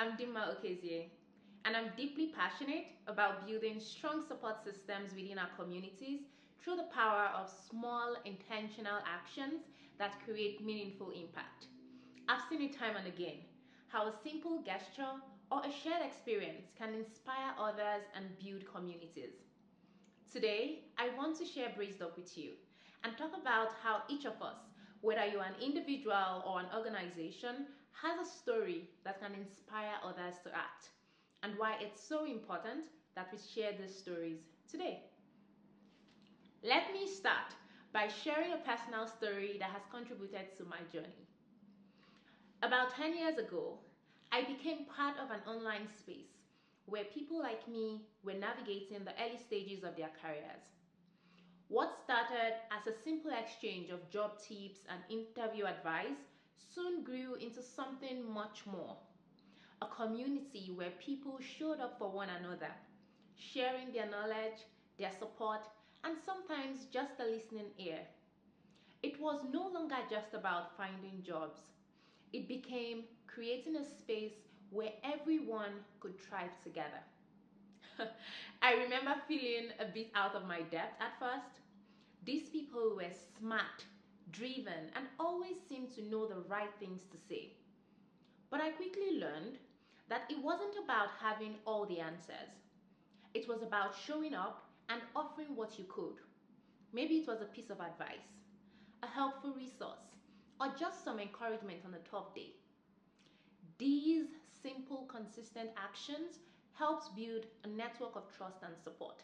I'm Dimma Okezie, and I'm deeply passionate about building strong support systems within our communities through the power of small, intentional actions that create meaningful impact. I've seen it time and again how a simple gesture or a shared experience can inspire others and build communities. Today, I want to share BracedUp with you and talk about how each of us, whether you're an individual or an organization, has a story that can inspire others to act, and why it's so important that we share these stories today. Let me start by sharing a personal story that has contributed to my journey. About 10 years ago, I became part of an online space where people like me were navigating the early stages of their careers. What started as a simple exchange of job tips and interview advice soon grew into something much more. A community where people showed up for one another, sharing their knowledge, their support, and sometimes just a listening ear. It was no longer just about finding jobs. It became creating a space where everyone could thrive together. I remember feeling a bit out of my depth at first. These people were smart, driven, and always seemed to know the right things to say. But I quickly learned that it wasn't about having all the answers. It was about showing up and offering what you could. Maybe it was a piece of advice, a helpful resource, or just some encouragement on a tough day. These simple, consistent actions helped build a network of trust and support.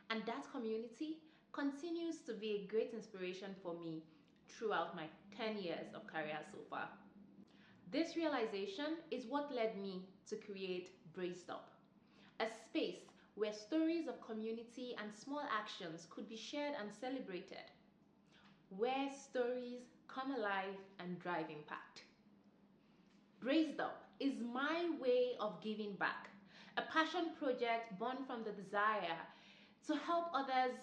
And that community continues to be a great inspiration for me throughout my 10 years of career so far. This realization is what led me to create BracedUp, a space where stories of community and small actions could be shared and celebrated, where stories come alive and drive impact. BracedUp is my way of giving back, a passion project born from the desire to help others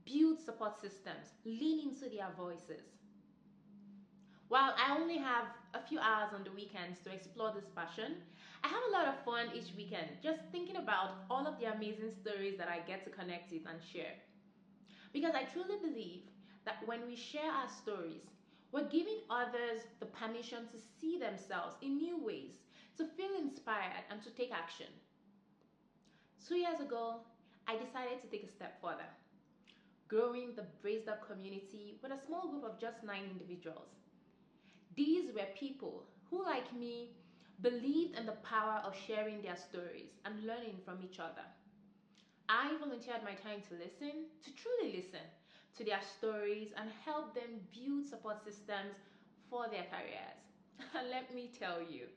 build support systems, lean into their voices. While I only have a few hours on the weekends to explore this passion, I have a lot of fun each weekend just thinking about all of the amazing stories that I get to connect with and share. Because I truly believe that when we share our stories, we're giving others the permission to see themselves in new ways, to feel inspired, and to take action. 2 years ago, I decided to take a step further, growing the BracedUp community with a small group of just 9 individuals. These were people who, like me, believed in the power of sharing their stories and learning from each other. I volunteered my time to listen, to truly listen to their stories and help them build support systems for their careers. And let me tell you,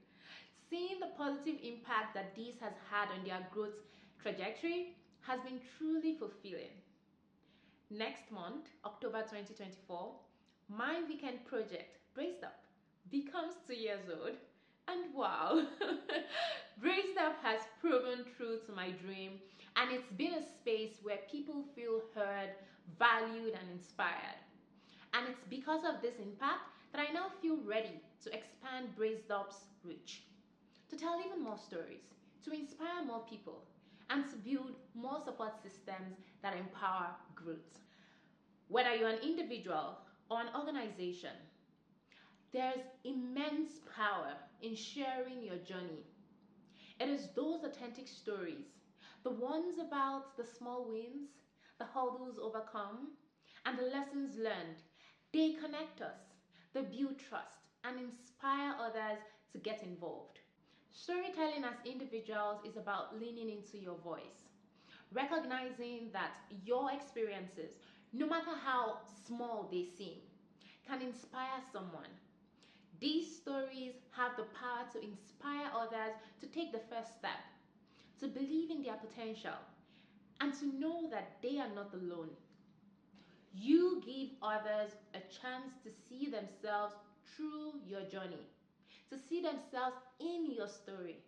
seeing the positive impact that this has had on their growth trajectory has been truly fulfilling. Next month, October 2024, my weekend project, BracedUp, becomes 2 years old. And wow, BracedUp has proven true to my dream, and it's been a space where people feel heard, valued, and inspired. And it's because of this impact that I now feel ready to expand BracedUp's reach, to tell even more stories, to inspire more people, and to build more support systems that empower growth. Whether you're an individual or an organization, there's immense power in sharing your journey. It is those authentic stories, the ones about the small wins, the hurdles overcome, and the lessons learned. They connect us, they build trust, and inspire others to get involved. Storytelling as individuals is about leaning into your voice, recognizing that your experiences, no matter how small they seem, can inspire someone. These stories have the power to inspire others to take the first step, to believe in their potential, and to know that they are not alone. You give others a chance to see themselves through your journey, to see themselves in your story,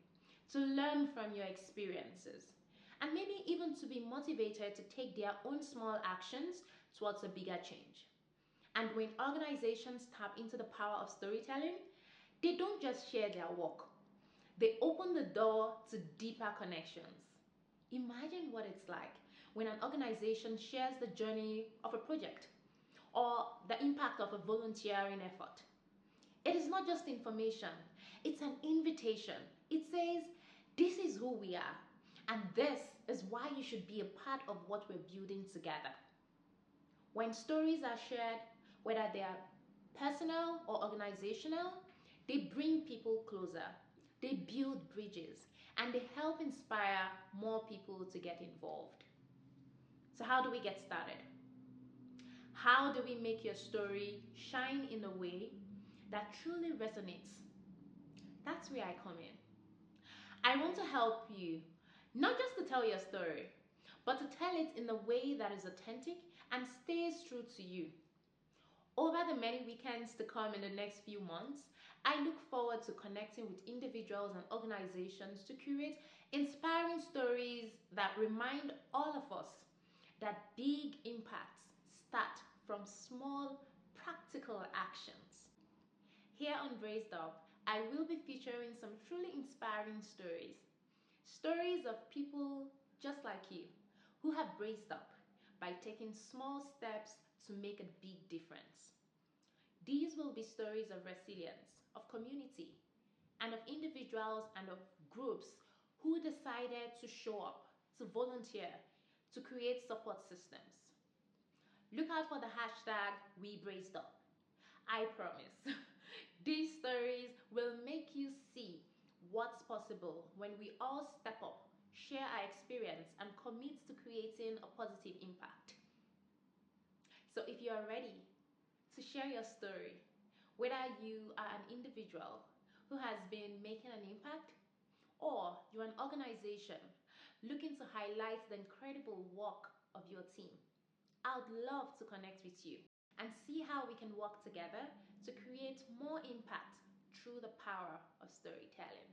to learn from your experiences, and maybe even to be motivated to take their own small actions towards a bigger change. And when organizations tap into the power of storytelling, they don't just share their work. They open the door to deeper connections. Imagine what it's like when an organization shares the journey of a project or the impact of a volunteering effort. It is not just information, it's an invitation. It says, this is who we are, and this is why you should be a part of what we're building together. When stories are shared, whether they are personal or organizational, they bring people closer, they build bridges, and they help inspire more people to get involved. So, how do we get started? How do we make your story shine in a way that truly resonates? That's where I come in. I want to help you, not just to tell your story, but to tell it in a way that is authentic and stays true to you. Over the many weekends to come in the next few months, I look forward to connecting with individuals and organizations to create inspiring stories that remind all of us that big impacts start from small, practical actions. Here on BracedUp, I will be featuring some truly inspiring stories. Stories of people just like you who have braced up by taking small steps to make a big difference. These will be stories of resilience, of community, and of individuals and of groups who decided to show up, to volunteer, to create support systems. Look out for the hashtag #WeBracedUp. I promise. These stories will make you see what's possible when we all step up, share our experience, and commit to creating a positive impact. So if you are ready to share your story, whether you are an individual who has been making an impact or you're an organization looking to highlight the incredible work of your team, I would love to connect with you and see how we can work together to create more impact through the power of storytelling.